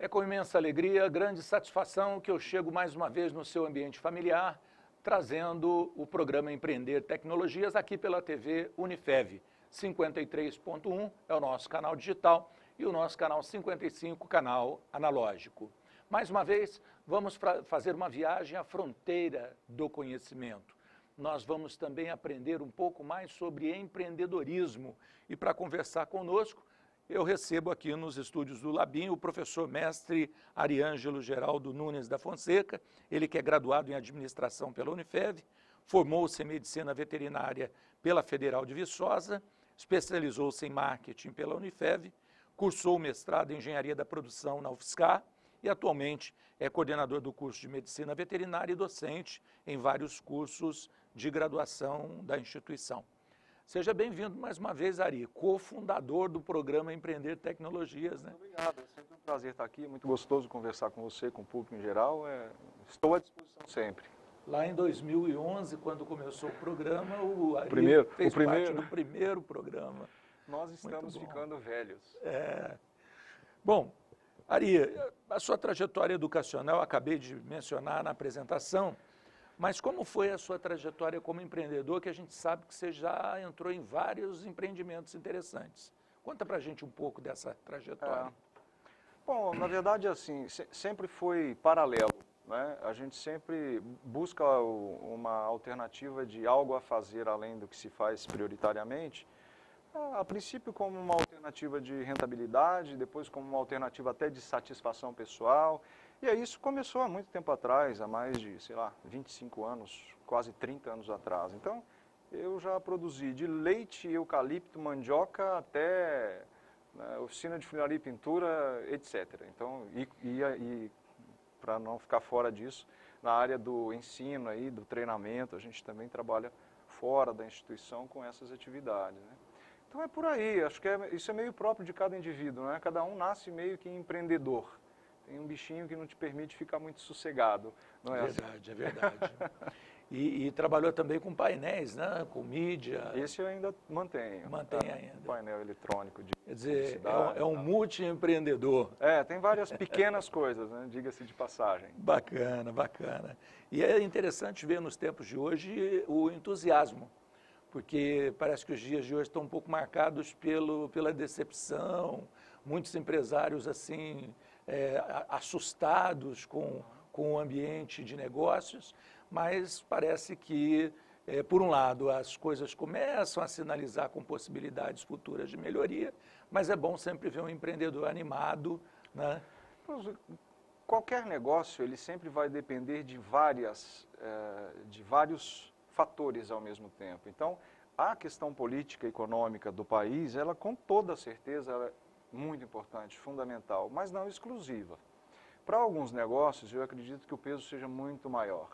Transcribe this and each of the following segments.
É com imensa alegria, grande satisfação que eu chego mais uma vez no seu ambiente familiar, trazendo o programa Empreender Tecnologias aqui pela TV Unifev. 53.1 é o nosso canal digital e o nosso canal 55, canal analógico. Mais uma vez, vamos fazer uma viagem à fronteira do conhecimento. Nós vamos também aprender um pouco mais sobre empreendedorismo. E para conversar conosco, eu recebo aqui nos estúdios do Labim o professor mestre Ariângelo Geraldo Nunes da Fonseca, ele que é graduado em administração pela Unifev, formou-se em medicina veterinária pela Federal de Viçosa, especializou-se em marketing pela Unifev, cursou o mestrado em engenharia da produção na UFSCar e atualmente é coordenador do curso de medicina veterinária e docente em vários cursos de graduação da instituição. Seja bem-vindo mais uma vez, Ari, cofundador do programa Empreender Tecnologias, né? Muito obrigado, é sempre um prazer estar aqui, é muito gostoso conversar com você, com o público em geral, estou à disposição sempre. Lá em 2011, quando começou o programa, o Ari fez parte do primeiro programa. Nós estamos ficando velhos. Bom, Ari, a sua trajetória educacional, acabei de mencionar na apresentação, mas como foi a sua trajetória como empreendedor, que a gente sabe que você já entrou em vários empreendimentos interessantes. Conta pra gente um pouco dessa trajetória. Bom, na verdade, assim, sempre foi paralelo, né? A gente sempre busca uma alternativa de algo a fazer além do que se faz prioritariamente, a princípio como uma alternativa de rentabilidade, depois como uma alternativa até de satisfação pessoal. E aí isso começou há muito tempo atrás, há mais de, 25 anos, quase 30 anos atrás. Então, eu já produzi de leite, eucalipto, mandioca até oficina de funilaria e pintura, etc. Então, e para não ficar fora disso, na área do ensino, aí, do treinamento, a gente também trabalha fora da instituição com essas atividades, né? Então é por aí, acho que isso é meio próprio de cada indivíduo, né? Cada um nasce meio que empreendedor. Tem um bichinho que não te permite ficar muito sossegado, não é? Verdade, é verdade. E trabalhou também com painéis, né? Com mídia. Esse eu ainda mantenho. Mantém ainda. Painel eletrônico de Quer dizer, publicidade, é um multi-empreendedor. tem várias pequenas coisas, né? Diga-se de passagem. Bacana, bacana. E é interessante ver nos tempos de hoje o entusiasmo, porque parece que os dias de hoje estão um pouco marcados pela decepção, muitos empresários assim assustados com o ambiente de negócios, mas parece que, por um lado, as coisas começam a sinalizar com possibilidades futuras de melhoria, mas é bom sempre ver um empreendedor animado, né? Qualquer negócio, ele sempre vai depender de vários fatores ao mesmo tempo. Então, a questão política e econômica do país, ela com toda certeza ela é muito importante, fundamental, mas não exclusiva. Para alguns negócios, eu acredito que o peso seja muito maior.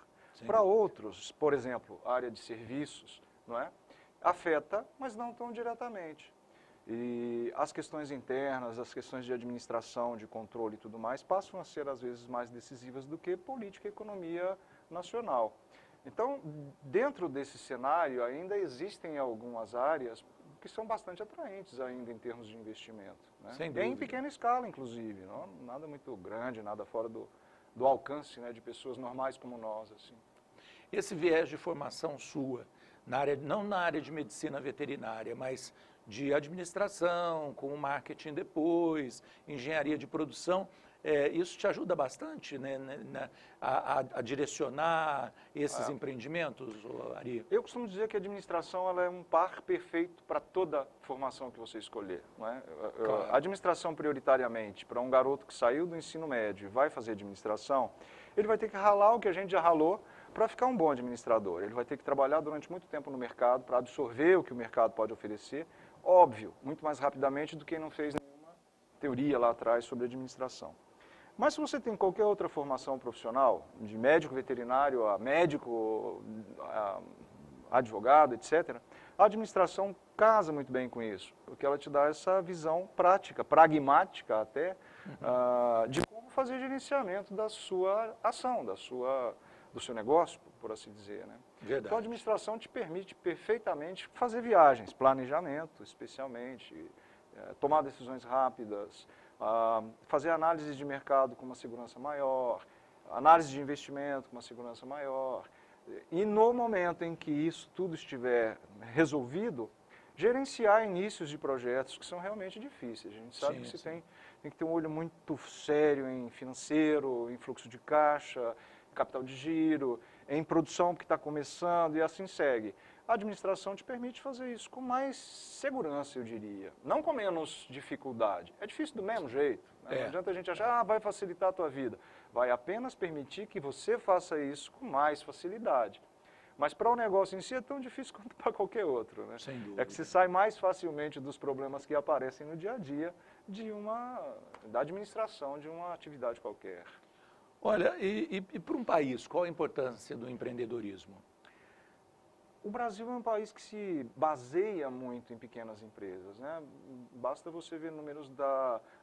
Para outros, por exemplo, a área de serviços, não é? Afeta, mas não tão diretamente. E as questões internas, as questões de administração, de controle e tudo mais, passam a ser, às vezes, mais decisivas do que política e economia nacional. Então, dentro desse cenário, ainda existem algumas áreas que são bastante atraentes ainda em termos de investimento, né? Sem dúvida. Em pequena escala, inclusive, não, nada muito grande, nada fora do alcance, né, de pessoas normais como nós, assim. Esse viés de formação sua, não na área de medicina veterinária, mas de administração, com marketing depois, engenharia de produção, isso te ajuda bastante, né, a direcionar esses empreendimentos, Ari? Eu costumo dizer que a administração ela é um par perfeito para toda formação que você escolher, não é? Claro. A administração, prioritariamente, para um garoto que saiu do ensino médio e vai fazer administração, ele vai ter que ralar o que a gente já ralou para ficar um bom administrador. Ele vai ter que trabalhar durante muito tempo no mercado para absorver o que o mercado pode oferecer, óbvio, muito mais rapidamente do que não fez nenhuma teoria lá atrás sobre administração. Mas se você tem qualquer outra formação profissional, de médico veterinário a médico, a advogado, etc., a administração casa muito bem com isso, porque ela te dá essa visão prática, pragmática até, de como fazer gerenciamento da sua ação, do seu negócio, por assim dizer, né? Verdade. Então a administração te permite perfeitamente fazer viagens, planejamento especialmente, tomar decisões rápidas, fazer análise de mercado com uma segurança maior, análise de investimento com uma segurança maior. E no momento em que isso tudo estiver resolvido, gerenciar inícios de projetos que são realmente difíceis. A gente sabe que você tem que ter um olho muito sério em financeiro, em fluxo de caixa, capital de giro, em produção que está começando e assim segue. A administração te permite fazer isso com mais segurança, eu diria. Não com menos dificuldade. É difícil do mesmo jeito. Né? Não adianta a gente achar, vai facilitar a tua vida. Vai apenas permitir que você faça isso com mais facilidade. Mas para o negócio em si é tão difícil quanto para qualquer outro. Né? Sem dúvida. É que você sai mais facilmente dos problemas que aparecem no dia a dia da administração de uma atividade qualquer. Olha, e para um país, qual a importância do empreendedorismo? O Brasil é um país que se baseia muito em pequenas empresas, né? Basta você ver números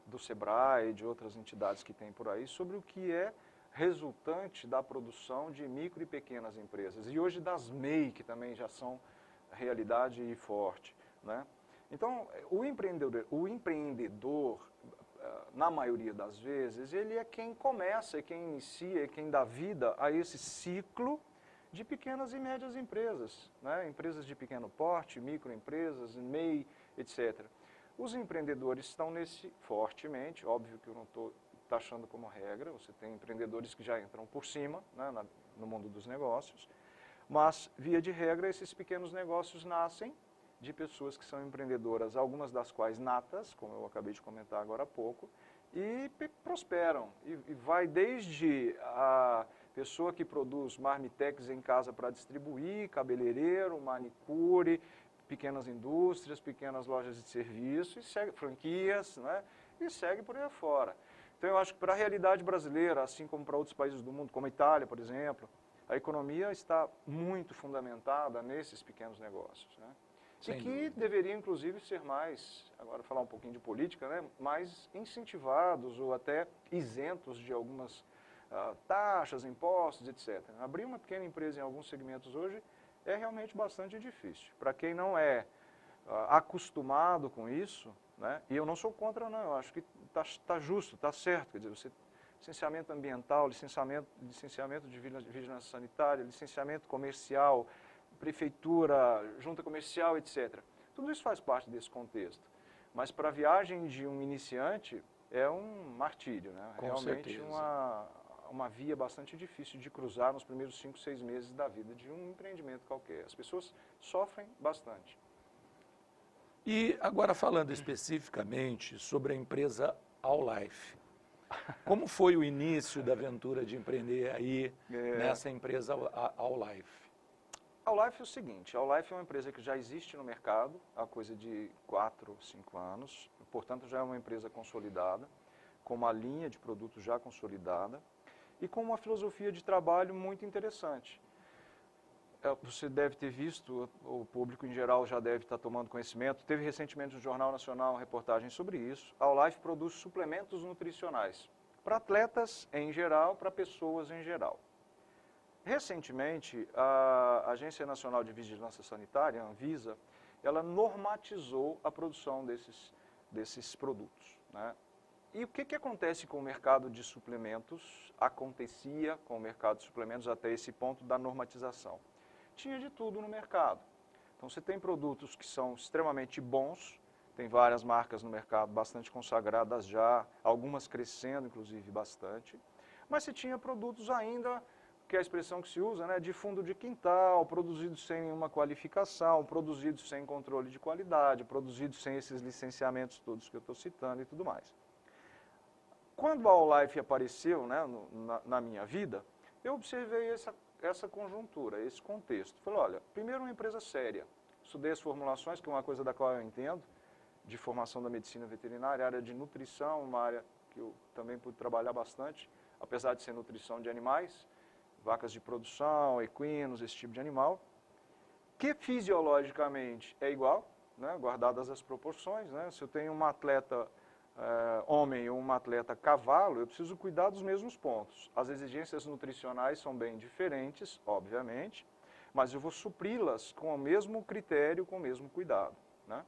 do Sebrae e de outras entidades que tem por aí sobre o que é resultante da produção de micro e pequenas empresas. E hoje das MEI, que também já são realidade e forte, né? Então, o empreendedor, na maioria das vezes, ele é quem começa, é quem inicia, é quem dá vida a esse ciclo de pequenas e médias empresas, né? Empresas de pequeno porte, microempresas, MEI, etc. Os empreendedores estão nesse fortemente, óbvio que eu não estou taxando como regra, você tem empreendedores que já entram por cima, né, no mundo dos negócios, mas, via de regra, esses pequenos negócios nascem de pessoas que são empreendedoras, algumas das quais natas, como eu acabei de comentar agora há pouco, e prosperam. E vai desde a pessoa que produz marmitex em casa para distribuir, cabeleireiro, manicure, pequenas indústrias, pequenas lojas de serviço, e segue, franquias, né? E segue por aí afora. Então, eu acho que para a realidade brasileira, assim como para outros países do mundo, como a Itália, por exemplo, a economia está muito fundamentada nesses pequenos negócios, né? E que deveriam, inclusive, ser mais, agora falar um pouquinho de política, né? Mais incentivados ou até isentos de algumas taxas, impostos, etc. Abrir uma pequena empresa em alguns segmentos hoje é realmente bastante difícil. Para quem não é acostumado com isso, né? E eu não sou contra, não, eu acho que está justo, está certo, quer dizer, você, licenciamento ambiental, licenciamento de vigilância sanitária, licenciamento comercial, prefeitura, junta comercial, etc. Tudo isso faz parte desse contexto. Mas para a viagem de um iniciante é um martírio, né? Com realmente certeza. Uma via bastante difícil de cruzar nos primeiros 5, 6 meses da vida de um empreendimento qualquer. As pessoas sofrem bastante. E agora falando especificamente sobre a empresa Aulife. Como foi o início da aventura de empreender aí nessa empresa Aulife? A Aulife é o seguinte, a Aulife é uma empresa que já existe no mercado há coisa de 4, 5 anos, portanto já é uma empresa consolidada, com uma linha de produtos já consolidada e com uma filosofia de trabalho muito interessante. Você deve ter visto, o público em geral já deve estar tomando conhecimento, teve recentemente no Jornal Nacional uma reportagem sobre isso. A Aulife produz suplementos nutricionais para atletas em geral, para pessoas em geral. Recentemente, a Agência Nacional de Vigilância Sanitária, a Anvisa, ela normatizou a produção desses produtos, né? E o que acontece com o mercado de suplementos? Acontecia com o mercado de suplementos até esse ponto da normatização. Tinha de tudo no mercado. Então, você tem produtos que são extremamente bons, tem várias marcas no mercado bastante consagradas já, algumas crescendo, inclusive, bastante. Mas você tinha produtos ainda, que é a expressão que se usa, né, de fundo de quintal, produzidos sem nenhuma qualificação, produzidos sem controle de qualidade, produzidos sem esses licenciamentos todos que eu estou citando e tudo mais. Quando a Aulife apareceu, né, na minha vida, eu observei essa conjuntura, esse contexto. Falei, olha, primeiro uma empresa séria. Estudei as formulações, que é uma coisa da qual eu entendo, de formação da medicina veterinária, área de nutrição, uma área que eu também pude trabalhar bastante, apesar de ser nutrição de animais, vacas de produção, equinos, esse tipo de animal, que fisiologicamente é igual, né, guardadas as proporções, né? Se eu tenho um atleta homem ou um atleta cavalo, eu preciso cuidar dos mesmos pontos. As exigências nutricionais são bem diferentes, obviamente, mas eu vou supri-las com o mesmo critério, com o mesmo cuidado, né?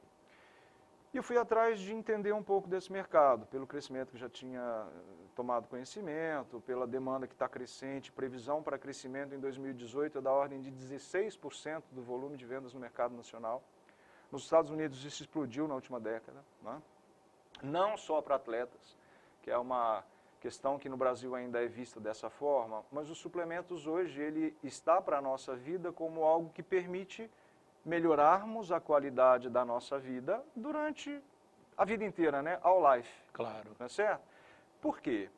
E eu fui atrás de entender um pouco desse mercado, pelo crescimento que já tinha tomado conhecimento, pela demanda que está crescente, previsão para crescimento em 2018 é da ordem de 16% do volume de vendas no mercado nacional. Nos Estados Unidos isso explodiu na última década, né? Não só para atletas, que é uma questão que no Brasil ainda é vista dessa forma, mas os suplementos hoje ele está para a nossa vida como algo que permite melhorarmos a qualidade da nossa vida durante a vida inteira, né? All life. Claro. Não é certo? Por quê?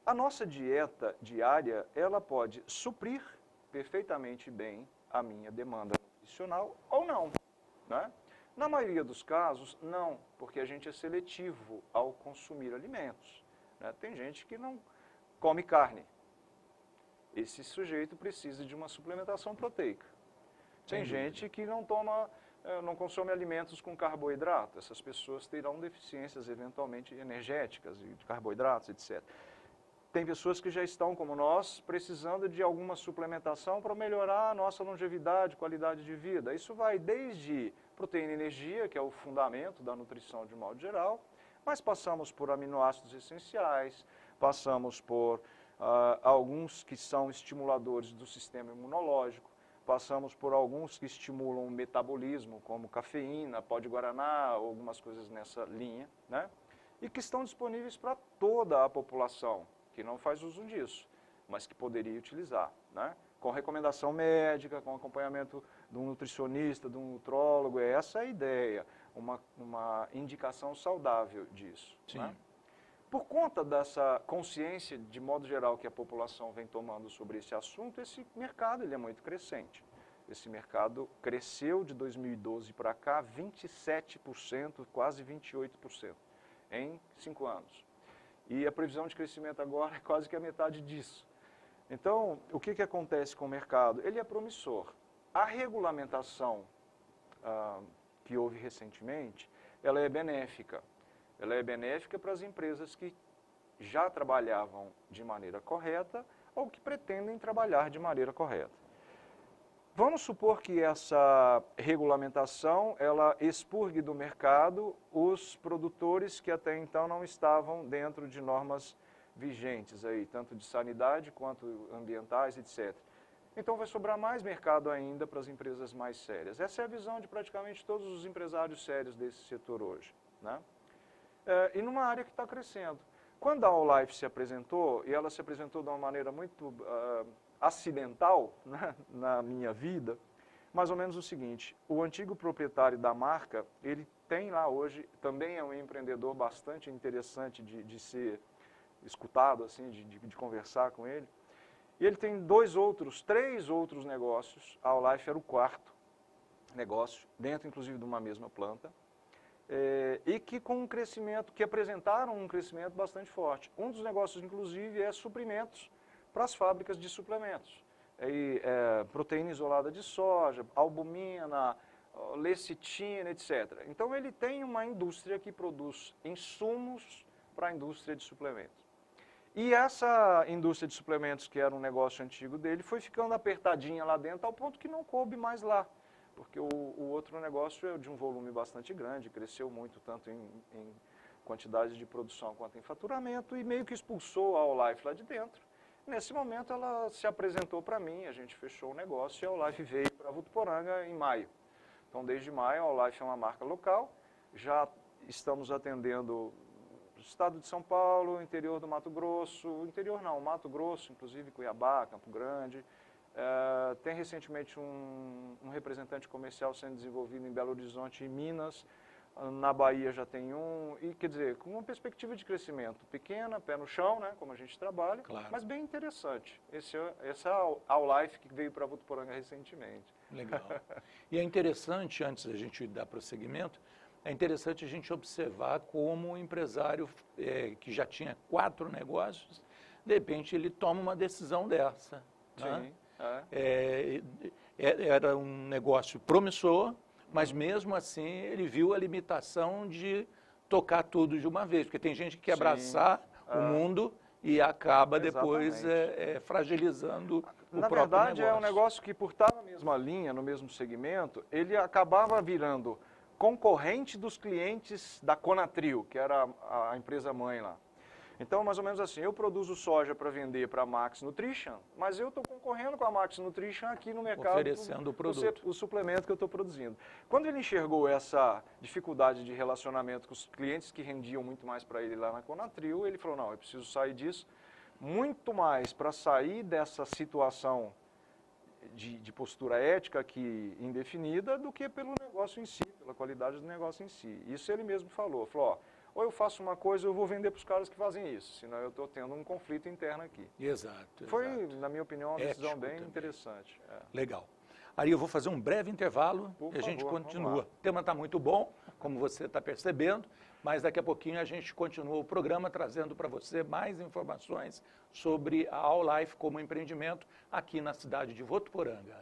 A nossa dieta diária, ela pode suprir perfeitamente bem a minha demanda nutricional ou não, né? Na maioria dos casos, não, porque a gente é seletivo ao consumir alimentos, né? Tem gente que não come carne. Esse sujeito precisa de uma suplementação proteica. Tem gente que não consome alimentos com carboidrato. Essas pessoas terão deficiências eventualmente energéticas, de carboidratos, etc. Tem pessoas que já estão, como nós, precisando de alguma suplementação para melhorar a nossa longevidade, qualidade de vida. Isso vai desde proteína e energia, que é o fundamento da nutrição de modo geral, mas passamos por aminoácidos essenciais, passamos por alguns que são estimuladores do sistema imunológico, passamos por alguns que estimulam o metabolismo, como cafeína, pó de guaraná, algumas coisas nessa linha, né? E que estão disponíveis para toda a população, que não faz uso disso, mas que poderia utilizar, né? Com recomendação médica, com acompanhamento de um nutricionista, de um nutrólogo, essa é a ideia, uma indicação saudável disso. Sim. Né? Por conta dessa consciência, de modo geral, que a população vem tomando sobre esse assunto, esse mercado ele é muito crescente. Esse mercado cresceu de 2012 para cá 27%, quase 28%, em 5 anos. E a previsão de crescimento agora é quase que a metade disso. Então, o que acontece com o mercado? Ele é promissor. A regulamentação que houve recentemente, ela é benéfica. Ela é benéfica para as empresas que já trabalhavam de maneira correta ou que pretendem trabalhar de maneira correta. Vamos supor que essa regulamentação ela expurgue do mercado os produtores que até então não estavam dentro de normas vigentes, aí, tanto de sanidade quanto ambientais, etc. Então vai sobrar mais mercado ainda para as empresas mais sérias. Essa é a visão de praticamente todos os empresários sérios desse setor hoje, né? E numa área que está crescendo. Quando a All Life se apresentou, e ela se apresentou de uma maneira muito acidental, né, na minha vida, mais ou menos o seguinte: o antigo proprietário da marca, ele tem lá hoje, também é um empreendedor bastante interessante de ser escutado, assim, de conversar com ele, e ele tem 3 outros negócios. A All Life era o 4º negócio, dentro inclusive de uma mesma planta, e que com um crescimento, que apresentaram um crescimento bastante forte. Um dos negócios, inclusive, é suprimentos para as fábricas de suplementos. Proteína isolada de soja, albumina, lecitina, etc. Então ele tem uma indústria que produz insumos para a indústria de suplementos. E essa indústria de suplementos, que era um negócio antigo dele, foi ficando apertadinha lá dentro, ao ponto que não coube mais lá. Porque o outro negócio é de um volume bastante grande, cresceu muito, tanto em quantidade de produção quanto em faturamento, e meio que expulsou a All Life lá de dentro. Nesse momento ela se apresentou para mim, a gente fechou o negócio e a All Life veio para Votuporanga em maio. Então desde maio a All Life é uma marca local, já estamos atendendo o estado de São Paulo, interior do Mato Grosso, Mato Grosso, inclusive Cuiabá, Campo Grande. Tem recentemente um representante comercial sendo desenvolvido em Belo Horizonte e Minas. Na Bahia já tem um, e quer dizer, com uma perspectiva de crescimento pequena, pé no chão, né, como a gente trabalha, claro, mas bem interessante. Essa é a All Life que veio para Votuporanga recentemente. Legal. E é interessante, antes da gente dar prosseguimento, é interessante a gente observar como o empresário que já tinha 4 negócios, de repente ele toma uma decisão dessa. Né? Sim. Era um negócio promissor, mas mesmo assim ele viu a limitação de tocar tudo de uma vez, porque tem gente que quer abraçar o mundo e acaba depois fragilizando o próprio negócio. Na verdade, é um negócio que, por estar na mesma linha, no mesmo segmento, ele acabava virando concorrente dos clientes da Conatril, que era a empresa mãe lá. Então, mais ou menos assim, eu produzo soja para vender para a Max Nutrition, mas eu estou concorrendo com a Max Nutrition aqui no mercado. Oferecendo o produto. O suplemento que eu estou produzindo. Quando ele enxergou essa dificuldade de relacionamento com os clientes que rendiam muito mais para ele lá na Conatril, ele falou, não, eu preciso sair disso, muito mais para sair dessa situação de postura ética aqui indefinida do que pelo negócio em si, pela qualidade do negócio em si. Isso ele mesmo falou, ó, ou eu faço uma coisa, eu vou vender para os caras que fazem isso, senão eu estou tendo um conflito interno aqui. Exato. Foi, na minha opinião, uma decisão bem também. interessante. Legal. Aí eu vou fazer um breve intervalo e a gente continua. O tema está muito bom, como você está percebendo, mas daqui a pouquinho a gente continua o programa trazendo para você mais informações sobre a All Life como empreendimento aqui na cidade de Votuporanga.